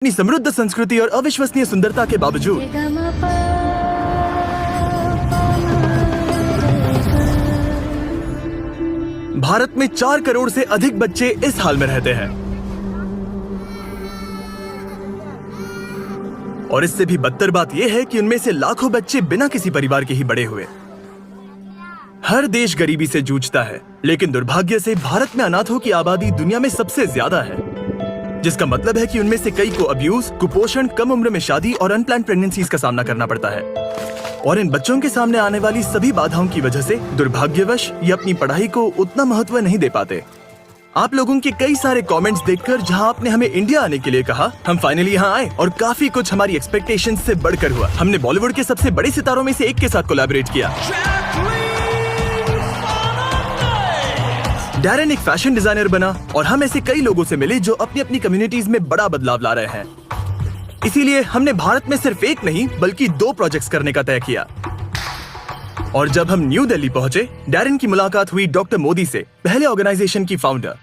अपनी समृद्ध संस्कृति और अविश्वसनीय सुंदरता के बावजूद भारत में 4 करोड़ से अधिक बच्चे इस हाल में रहते हैं। और इससे भी बदतर बात यह है कि उनमें से लाखों बच्चे बिना किसी परिवार के ही बड़े हुए। हर देश गरीबी से जूझता है, लेकिन दुर्भाग्य से भारत में अनाथों की आबादी दुनिया में सबसे ज्यादा है, जिसका मतलब है कि उनमें से कई को अब्यूज, कुपोषण, कम उम्र में शादी और अनप्लान्ड प्रेगनेंसीज का सामना करना पड़ता है। और इन बच्चों के सामने आने वाली सभी बाधाओं की वजह से दुर्भाग्यवश ये अपनी पढ़ाई को उतना महत्व नहीं दे पाते। आप लोगों के कई सारे कमेंट्स देखकर जहां आपने हमें इंडिया आने के लिए कहा, हम फाइनली यहां आए और काफी कुछ हमारी एक्सपेक्टेशंस से बढ़कर हुआ। हमने बॉलीवुड के सबसे बड़े सितारों में से एक के साथ कोलैबोरेट किया। डैरेन एक फैशन डिजाइनर बना और हम ऐसे कई लोगों से मिले जो अपनी अपनी कम्युनिटीज में बड़ा बदलाव ला रहे हैं। इसीलिए हमने भारत में सिर्फ एक नहीं बल्कि 2 प्रोजेक्ट्स करने का तय किया। और जब हम न्यू दिल्ली पहुंचे, डैरेन की मुलाकात हुई डॉक्टर मोदी से, पहले ऑर्गेनाइजेशन की फाउंडर।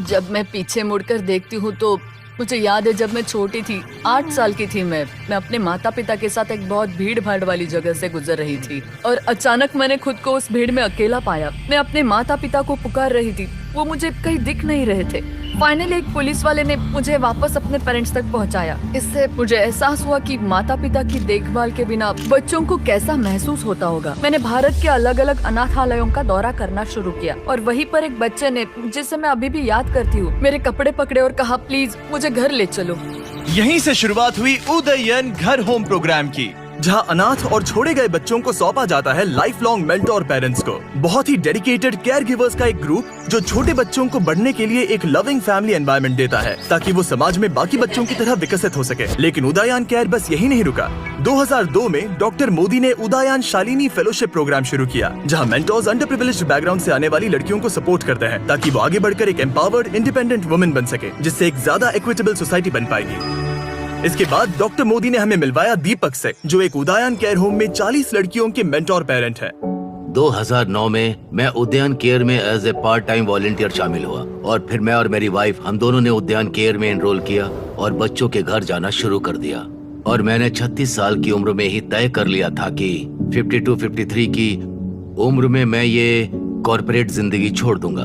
जब मैं पीछे मुड़कर देखती हूँ तो मुझे याद है जब मैं छोटी थी, 8 साल की थी मैं अपने माता पिता के साथ एक बहुत भीड़ भाड़ वाली जगह से गुजर रही थी और अचानक मैंने खुद को उस भीड़ में अकेला पाया। मैं अपने माता पिता को पुकार रही थी, वो मुझे कहीं दिख नहीं रहे थे। फाइनली एक पुलिस वाले ने मुझे वापस अपने पेरेंट्स तक पहुंचाया। इससे मुझे एहसास हुआ कि माता पिता की देखभाल के बिना बच्चों को कैसा महसूस होता होगा। मैंने भारत के अलग अलग अनाथालयों का दौरा करना शुरू किया और वहीं पर एक बच्चे ने, जिसे मैं अभी भी याद करती हूँ, मेरे कपड़े पकड़े और कहा, प्लीज मुझे घर ले चलो। यहीं से शुरुआत हुई उदयन घर होम प्रोग्राम की, जहां अनाथ और छोड़े गए बच्चों को सौंपा जाता है लाइफ लॉन्ग मेंटोर पेरेंट्स को। बहुत ही डेडिकेटेड केयर गिवर्स का एक ग्रुप जो छोटे बच्चों को बढ़ने के लिए एक लविंग फैमिली एनवायरनमेंट देता है ताकि वो समाज में बाकी बच्चों की तरह विकसित हो सके। लेकिन उदयन केयर बस यही नहीं रुका। 2002 में डॉक्टर मोदी ने उदयन शालिनी फेलोशिप प्रोग्राम शुरू किया, जहां मेंटोर्स अंडर प्रिविलेज्ड बैकग्राउंड से आने वाली लड़कियों को सपोर्ट करते हैं ताकि वो आगे बढ़कर एक एम्पावर्ड इंडिपेंडेंट वुमेन बन सके, जिससे एक ज्यादा इक्विटेबल सोसाइटी बन पाएगी। इसके बाद डॉक्टर मोदी ने हमें मिलवाया दीपक से, जो एक उदयन केयर होम में 40 लड़कियों के मेंटोर पेरेंट है। 2009 में मैं उदयन केयर में as a part time volunteer शामिल हुआ और फिर मैं और मेरी वाइफ, हम दोनों ने उदयन केयर में एनरोल किया और बच्चों के घर जाना शुरू कर दिया। और मैंने 36 साल की उम्र में ही तय कर लिया था कि 52-53 की उम्र में मैं ये कॉर्पोरेट जिंदगी छोड़ दूंगा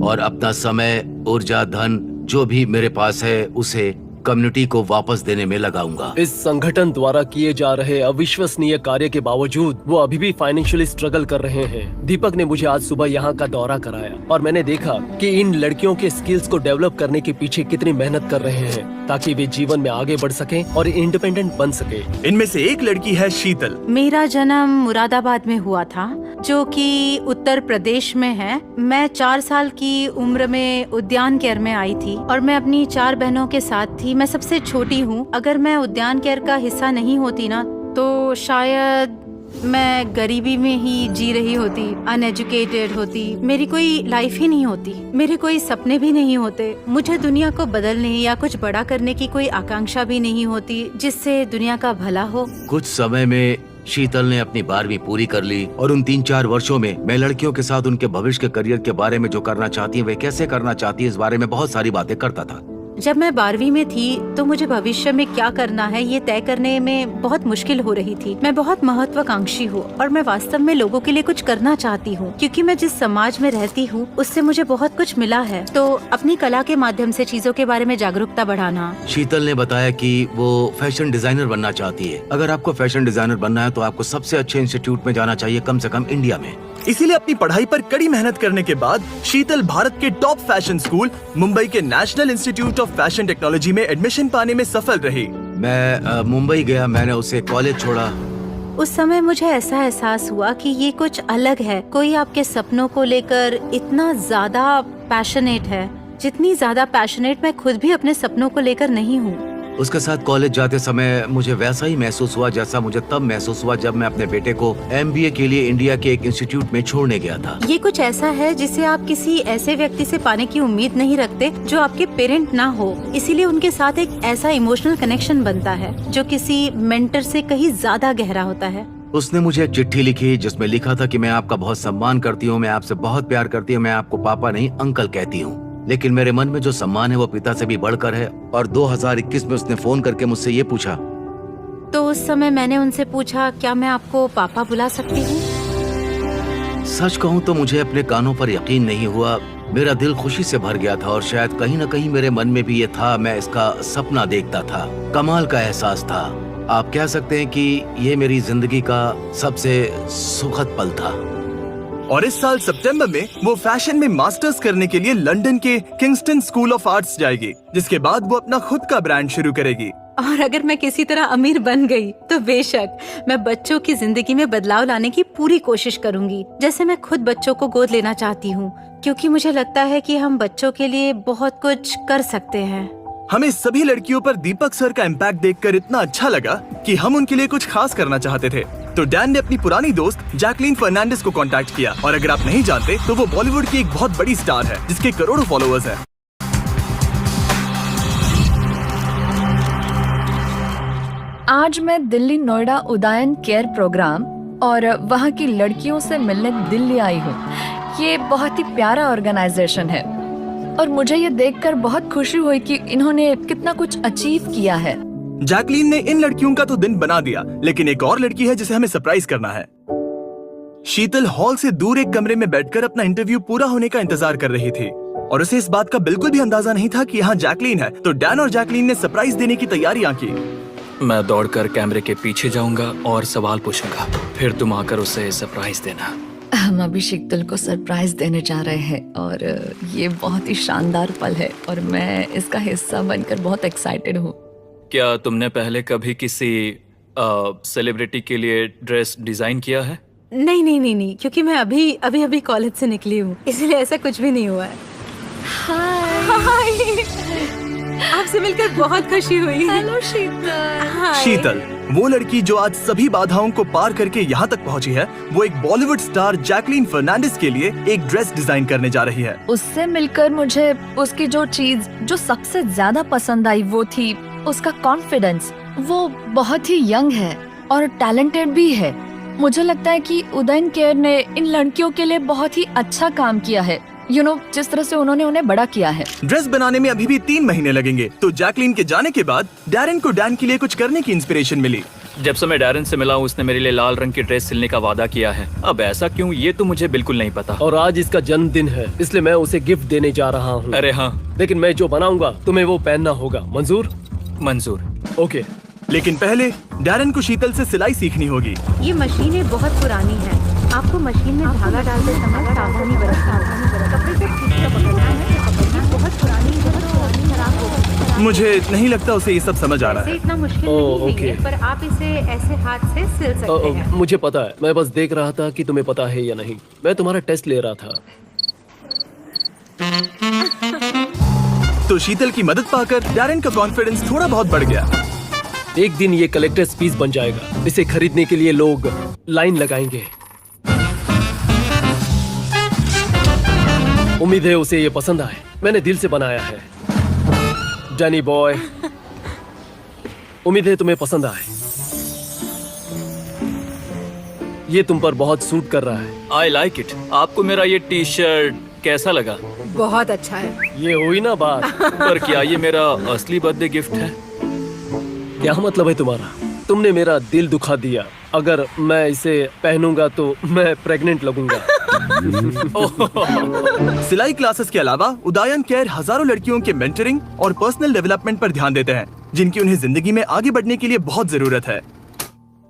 और अपना समय, ऊर्जा, धन जो भी मेरे पास है उसे कम्युनिटी को वापस देने में लगाऊंगा। इस संगठन द्वारा किए जा रहे अविश्वसनीय कार्य के बावजूद वो अभी भी फाइनेंशियली स्ट्रगल कर रहे हैं। दीपक ने मुझे आज सुबह यहाँ का दौरा कराया और मैंने देखा कि इन लड़कियों के स्किल्स को डेवलप करने के पीछे कितनी मेहनत कर रहे हैं ताकि वे जीवन में आगे बढ़ सकें और इंडिपेंडेंट बन सके। इनमें से एक लड़की है शीतल। मेरा जन्म मुरादाबाद में हुआ था, जो कि उत्तर प्रदेश में है। मैं 4 साल की उम्र में उद्यान केयर में आई थी और मैं अपनी 4 बहनों के साथ थी। मैं सबसे छोटी हूँ। अगर मैं उद्यान केयर का हिस्सा नहीं होती ना तो शायद मैं गरीबी में ही जी रही होती, अनएजुकेटेड होती, मेरी कोई लाइफ ही नहीं होती, मेरे कोई सपने भी नहीं होते, मुझे दुनिया को बदलने या कुछ बड़ा करने की कोई आकांक्षा भी नहीं होती जिससे दुनिया का भला हो। कुछ समय में शीतल ने अपनी 12वीं पूरी कर ली और उन 3-4 वर्षों में मैं लड़कियों के साथ उनके भविष्य के करियर के बारे में जो करना चाहती है, वे कैसे करना चाहती है, इस बारे में बहुत सारी बातें करता था। जब मैं 12वीं में थी तो मुझे भविष्य में क्या करना है ये तय करने में बहुत मुश्किल हो रही थी। मैं बहुत महत्वाकांक्षी हूँ और मैं वास्तव में लोगों के लिए कुछ करना चाहती हूँ, क्योंकि मैं जिस समाज में रहती हूँ उससे मुझे बहुत कुछ मिला है। तो अपनी कला के माध्यम से चीजों के बारे में जागरूकता बढ़ाना। शीतल ने बताया कि वो फैशन डिजाइनर बनना चाहती है। अगर आपको फैशन डिजाइनर बनना है तो आपको सबसे अच्छे इंस्टीट्यूट में जाना चाहिए, कम से कम इंडिया में। इसीलिए अपनी पढ़ाई पर कड़ी मेहनत करने के बाद शीतल भारत के टॉप फैशन स्कूल मुंबई के national institute of fashion technology में एडमिशन पाने में सफल रही। मैं मुंबई गया, मैंने उसे कॉलेज छोड़ा। उस समय मुझे ऐसा एहसास हुआ कि ये कुछ अलग है। कोई आपके सपनों को लेकर इतना ज्यादा पैशनेट है जितनी ज्यादा पैशनेट मैं खुद भी अपने सपनों को लेकर नहीं हूँ। उसके साथ कॉलेज जाते समय मुझे वैसा ही महसूस हुआ जैसा मुझे तब महसूस हुआ जब मैं अपने बेटे को MBA के लिए इंडिया के एक इंस्टीट्यूट में छोड़ने गया था। ये कुछ ऐसा है जिसे आप किसी ऐसे व्यक्ति से पाने की उम्मीद नहीं रखते जो आपके पेरेंट ना हो। इसीलिए उनके साथ एक ऐसा इमोशनल कनेक्शन बनता है जो किसी मेंटर से कहीं ज्यादा गहरा होता है। उसने मुझे एक चिट्ठी लिखी जिसमें लिखा था कि मैं आपका बहुत सम्मान करती हूँ, मैं आपसे बहुत प्यार करती हूँ, मैं आपको पापा नहीं अंकल कहती हूँ। लेकिन मेरे मन में जो सम्मान है वो पिता से भी बढ़कर है। और 2021 में उसने फोन करके मुझसे ये पूछा। तो उस समय मैंने उनसे पूछा, क्या मैं आपको पापा बुला सकती हूँ? सच कहूँ तो मुझे अपने कानों पर यकीन नहीं हुआ। मेरा दिल खुशी से भर गया था और शायद कहीं न कहीं मेरे मन में भी ये था, मैं इसका सपना देखता था। कमाल का एहसास था। आप कह सकते हैं कि ये मेरी जिंदगी का सबसे सुखद पल था। और इस साल सितंबर में वो फैशन में मास्टर्स करने के लिए लंदन के किंगस्टन स्कूल ऑफ आर्ट्स जाएगी, जिसके बाद वो अपना खुद का ब्रांड शुरू करेगी। और अगर मैं किसी तरह अमीर बन गई तो बेशक मैं बच्चों की जिंदगी में बदलाव लाने की पूरी कोशिश करूंगी, जैसे मैं खुद बच्चों को गोद लेना चाहती हूँ, क्योंकि मुझे लगता है कि हम बच्चों के लिए बहुत कुछ कर सकते हैं। हमें सभी लड़कियों पर दीपक सर का इम्पैक्ट देखकर इतना अच्छा लगा कि हम उनके लिए कुछ खास करना चाहते थे। तो डैन ने अपनी पुरानी दोस्त जैकलीन फर्नांडिस को कांटेक्ट किया। और अगर आप नहीं जानते तो वो बॉलीवुड की एक बहुत बड़ी स्टार है जिसके करोड़ों फॉलोअर्स हैं। आज मैं दिल्ली नोएडा उदयन केयर प्रोग्राम और वहाँ की लड़कियों से मिलने दिल्ली आई हूँ। ये बहुत ही प्यारा ऑर्गेनाइजेशन है और मुझे ये देखकर बहुत खुशी हुई कि इन्होंने कितना कुछ अचीव किया है। जैकलीन ने इन लड़कियों का तो दिन बना दिया, लेकिन एक और लड़की है जिसे हमें सरप्राइज करना है। शीतल हॉल से दूर एक कमरे में बैठकर अपना इंटरव्यू पूरा होने का इंतजार कर रही थी और उसे इस बात का बिल्कुल भी अंदाजा नहीं था कि यहाँ जैकलीन है। तो डैन और जैकलीन ने सरप्राइज देने की तैयारियां की। मैं दौड़कर कैमरे के पीछे जाऊंगा और सवाल पूछूंगा, फिर तुम आकर उसे सरप्राइज देना। हम अभी शीतल को सरप्राइज देने जा रहे हैं और ये बहुत ही शानदार पल है और मैं इसका हिस्सा बनकर बहुत एक्साइटेड हूँ। क्या तुमने पहले कभी किसी सेलिब्रिटी के लिए ड्रेस डिजाइन किया है? नहीं, क्योंकि मैं अभी कॉलेज से निकली हूँ, इसलिए ऐसा कुछ भी नहीं हुआ है। हाय, आपसे मिलकर बहुत खुशी हुई। हेलो शीतल। शीतल, वो लड़की जो आज सभी बाधाओं को पार करके यहाँ तक पहुँची है, वो एक बॉलीवुड स्टार जैकलीन फर्नांडिस के लिए एक ड्रेस डिजाइन करने जा रही है। उससे मिलकर मुझे उसकी जो चीज जो सबसे ज्यादा पसंद आई वो थी उसका कॉन्फिडेंस। वो बहुत ही यंग है और टैलेंटेड भी है। मुझे लगता है कि उदयन केयर ने इन लड़कियों के लिए बहुत ही अच्छा काम किया है। जिस तरह से उन्होंने उन्हें बड़ा किया है। ड्रेस बनाने में अभी भी 3 महीने लगेंगे। तो जैकलीन के जाने के बाद डैरन को डैन के लिए कुछ करने की इंस्पिरेशन मिली। जब से मैं डैरन से मिला हूँ उसने मेरे लिए लाल रंग की ड्रेस सिलने का वादा किया है। अब ऐसा क्यों, ये तो मुझे बिल्कुल नहीं पता। और आज इसका जन्मदिन है, इसलिए मैं उसे गिफ्ट देने जा रहा हूँ। अरे हाँ, लेकिन मैं जो बनाऊंगा तुम्हें वो पहनना होगा। मंजूर? मंजूर। ओके। लेकिन पहले डैरन को शीतल से सिलाई सीखनी होगी। ये मशीनें बहुत पुरानी हैं। आपको मशीन में धागा डालते समय सावधानी बरतना, कपड़े को ठीक से पकड़ना है। बहुत पुरानी खराब हो गई। मुझे नहीं लगता उसे ये सब समझ आ रहा इसे है। इतना मुश्किल नहीं है, पर आप इसे ऐसे हाथ से सिल सकते हैं। मुझे पता है, मैं बस देख रहा था कि तुम्हें पता है या नहीं। मैं तुम्हारा टेस्ट ले रहा था। तो शीतल की मदद पाकर डैरन का कॉन्फिडेंस थोड़ा बहुत बढ़ गया। एक दिन ये कलेक्टर्स पीस बन जाएगा। इसे खरीदने के लिए लोग लाइन लगाएंगे। उम्मीद है उसे ये पसंद आए। मैंने दिल से बनाया है। डैनी बॉय, उम्मीद है तुम्हें पसंद आए। ये तुम पर बहुत सूट कर रहा है। I like it. आपको मेरा ये टी शर्ट कैसा लगा? बहुत अच्छा है। ये हुई ना बात। पर क्या ये मेरा असली बर्थडे गिफ्ट है? क्या मतलब है तुम्हारा? तुमने मेरा दिल दुखा दिया। अगर मैं इसे पहनूंगा तो मैं प्रेग्नेंट लगूंगा। सिलाई क्लासेस के अलावा उदयन केयर हजारों लड़कियों के मेंटरिंग और पर्सनल डेवलपमेंट पर ध्यान देते हैं, जिनकी उन्हें जिंदगी में आगे बढ़ने के लिए बहुत जरूरत है।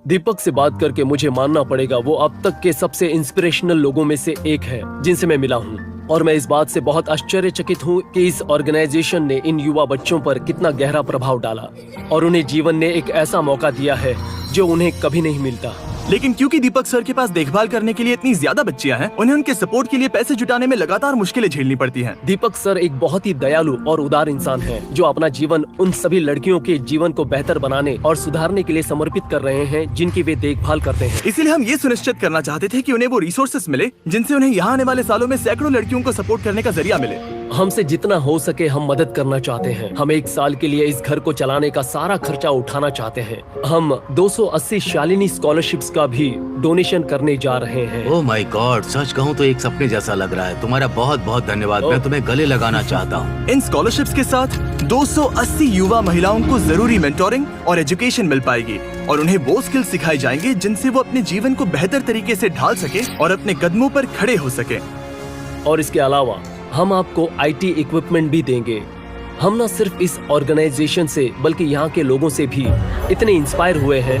दीपक से बात करके मुझे मानना पड़ेगा वो अब तक के सबसे इंस्पिरेशनल लोगों में से एक है जिनसे मैं मिला हूँ। और मैं इस बात से बहुत आश्चर्यचकित हूँ कि इस ऑर्गेनाइजेशन ने इन युवा बच्चों पर कितना गहरा प्रभाव डाला और उन्हें जीवन ने एक ऐसा मौका दिया है जो उन्हें कभी नहीं मिलता। लेकिन क्योंकि दीपक सर के पास देखभाल करने के लिए इतनी ज्यादा बच्चियां हैं, उन्हें उनके सपोर्ट के लिए पैसे जुटाने में लगातार मुश्किलें झेलनी पड़ती हैं। दीपक सर एक बहुत ही दयालु और उदार इंसान हैं, जो अपना जीवन उन सभी लड़कियों के जीवन को बेहतर बनाने और सुधारने के लिए समर्पित कर रहे हैं जिनकी वे देखभाल करते हैं। इसीलिए हम ये सुनिश्चित करना चाहते थे कि उन्हें वो रिसोर्सेस मिले जिनसे उन्हें यहाँ आने वाले सालों में सैकड़ों लड़कियों को सपोर्ट करने का जरिया मिले। हमसे जितना हो सके हम मदद करना चाहते हैं। हम 1 साल के लिए इस घर को चलाने का सारा खर्चा उठाना चाहते हैं। हम 280 शालिनी स्कॉलरशिप्स का भी डोनेशन करने जा रहे हैं। ओह माय गॉड, सच कहूँ तो एक सपने जैसा लग रहा है। तुम्हारा बहुत बहुत धन्यवाद। मैं तुम्हें गले लगाना चाहता हूँ। इन स्कॉलरशिप्स के साथ 280 युवा महिलाओं को जरूरी मेंटोरिंग और एजुकेशन मिल पाएगी और उन्हें वो स्किल सिखाए जाएंगे जिनसे वो अपने जीवन को बेहतर तरीके से ढाल सके और अपने कदमों पर खड़े हो सके। और इसके अलावा हम आपको IT इक्विपमेंट भी देंगे। हम न सिर्फ इस ऑर्गेनाइजेशन से बल्कि यहाँ के लोगों से भी इतने इंस्पायर हुए हैं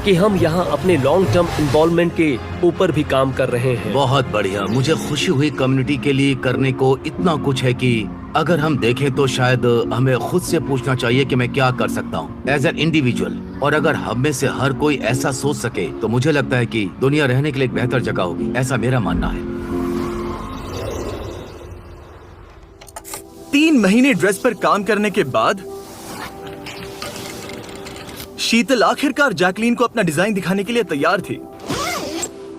कि हम यहाँ अपने लॉन्ग टर्म इन्वॉल्वमेंट के ऊपर भी काम कर रहे हैं। बहुत बढ़िया, मुझे खुशी हुई। कम्युनिटी के लिए करने को इतना कुछ है कि अगर हम देखें तो शायद हमें खुद से पूछना चाहिए कि मैं क्या कर सकता हूँ एज एन इंडिविजुअल। और अगर हम में से हर कोई ऐसा सोच सके तो मुझे लगता है कि दुनिया रहने के लिए एक बेहतर जगह होगी। ऐसा मेरा मानना है। 3 महीने ड्रेस पर काम करने के बाद शीतल आखिरकार जैकलीन को अपना डिजाइन दिखाने के लिए तैयार थी।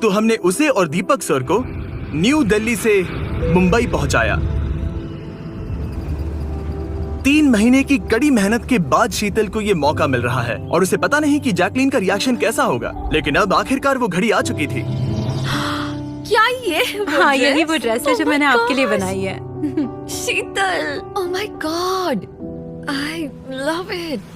तो हमने उसे और दीपक सर को न्यू दिल्ली से मुंबई पहुंचाया। 3 महीने की कड़ी मेहनत के बाद शीतल को ये मौका मिल रहा है और उसे पता नहीं कि जैकलीन का रिएक्शन कैसा होगा, लेकिन अब आखिरकार वो घड़ी आ चुकी थी। क्या ये हाँ, यही वो ड्रेस है जो मैंने आपके लिए बनाई है। Sheetal, oh my god, I love it.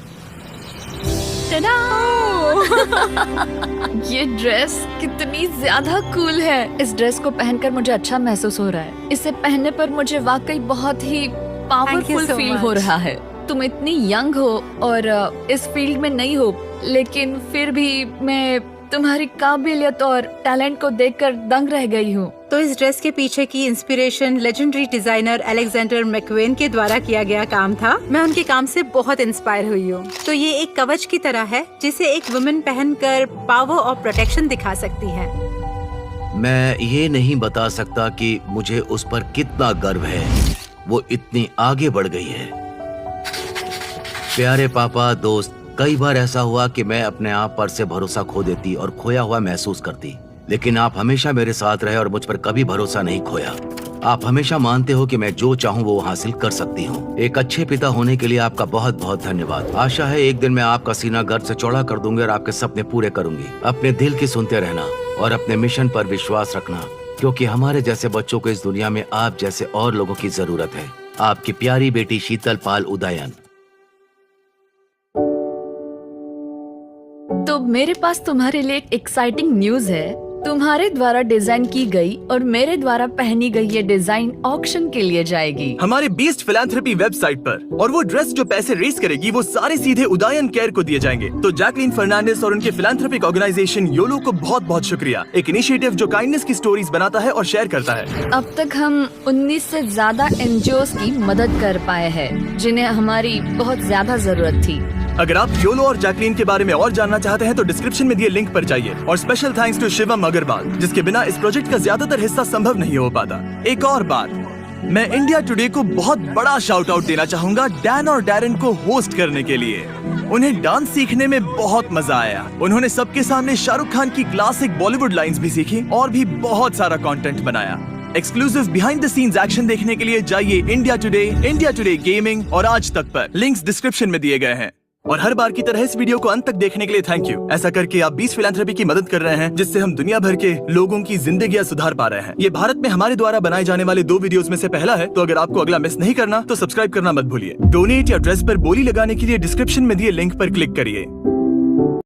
ये ड्रेस कितनी ज्यादा कूल है। इस ड्रेस को पहनकर मुझे अच्छा महसूस हो रहा है। इसे पहनने पर मुझे वाकई बहुत ही पावरफुल so फील much. हो रहा है। तुम इतनी यंग हो और इस फील्ड में नहीं हो, लेकिन फिर भी मैं तुम्हारी काबिलियत और टैलेंट को देखकर दंग रह गई हूँ। तो इस ड्रेस के पीछे की inspiration legendary designer Alexander Macwan के द्वारा किया गया काम था। मैं उनके काम से बहुत इंस्पायर हुई हूँ। तो ये एक कवच की तरह है जिसे एक वुमेन पहनकर पावर और प्रोटेक्शन दिखा सकती है। मैं ये नहीं बता सकता कि मुझे उस पर कितना गर्व है। वो इतनी आगे बढ़ गई है। प्यारे पापा, दोस्त, कई बार ऐसा हुआ कि मैं अपने आप पर से भरोसा खो देती और खोया हुआ महसूस करती, लेकिन आप हमेशा मेरे साथ रहे और मुझ पर कभी भरोसा नहीं खोया। आप हमेशा मानते हो कि मैं जो चाहूँ वो हासिल कर सकती हूँ। एक अच्छे पिता होने के लिए आपका बहुत बहुत धन्यवाद। आशा है एक दिन मैं आपका सीना गर्व से चौड़ा कर दूंगी और आपके सपने पूरे करूंगी। अपने दिल की सुनते रहना और अपने मिशन पर विश्वास रखना, क्योंकि हमारे जैसे बच्चों को इस दुनिया में आप जैसे और लोगों की जरूरत है। आपकी प्यारी बेटी शीतल पाल उदयन। तो मेरे पास तुम्हारे लिए एक एक्साइटिंग न्यूज है। तुम्हारे द्वारा डिजाइन की गई और मेरे द्वारा पहनी गई ये डिजाइन ऑक्शन के लिए जाएगी हमारे बीस्ट फिलैंथ्रोपी वेबसाइट पर, और वो ड्रेस जो पैसे रेस करेगी वो सारे सीधे उदयन केयर को दिए जाएंगे। तो जैकलीन फर्नांडिस और उनके फिलैंथ्रोपिक ऑर्गेनाइजेशन योलो को बहुत बहुत शुक्रिया। एक इनिशिएटिव जो काइंडनेस की स्टोरीज बनाता है और शेयर करता है। अब तक हम 19 से ज्यादा NGOs की मदद कर पाए हैं जिन्हें हमारी बहुत ज्यादा जरूरत थी। अगर आप योलो और जैकलीन के बारे में और जानना चाहते हैं तो डिस्क्रिप्शन में दिए लिंक पर जाइए। और special thanks to Shivam Agarwal, जिसके बिना इस प्रोजेक्ट का ज्यादातर हिस्सा संभव नहीं हो पाता। एक और बात, मैं इंडिया टुडे को बहुत बड़ा शाउट आउट देना चाहूंगा डैन और डैरन को होस्ट करने के लिए। उन्हें डांस सीखने में बहुत मजा आया। उन्होंने सबके सामने शाहरुख खान की क्लासिक बॉलीवुड लाइंस भी सीखी और भी बहुत सारा कंटेंट बनाया। Exclusive behind the scenes action देखने के लिए जाइए इंडिया टुडे गेमिंग और आज तक पर। लिंक्स डिस्क्रिप्शन में दिए गए हैं। और हर बार की तरह इस वीडियो को अंत तक देखने के लिए थैंक यू। ऐसा करके आप 20 फिलैंथ्रोपी की मदद कर रहे हैं, जिससे हम दुनिया भर के लोगों की जिंदगियां सुधार पा रहे हैं। ये भारत में हमारे द्वारा बनाए जाने वाले 2 वीडियोस में से पहला है, तो अगर आपको अगला मिस नहीं करना तो सब्सक्राइब करना मत भूलिए। डोनेट या ड्रेस पर बोली लगाने के लिए डिस्क्रिप्शन में दिए लिंक पर क्लिक करिए।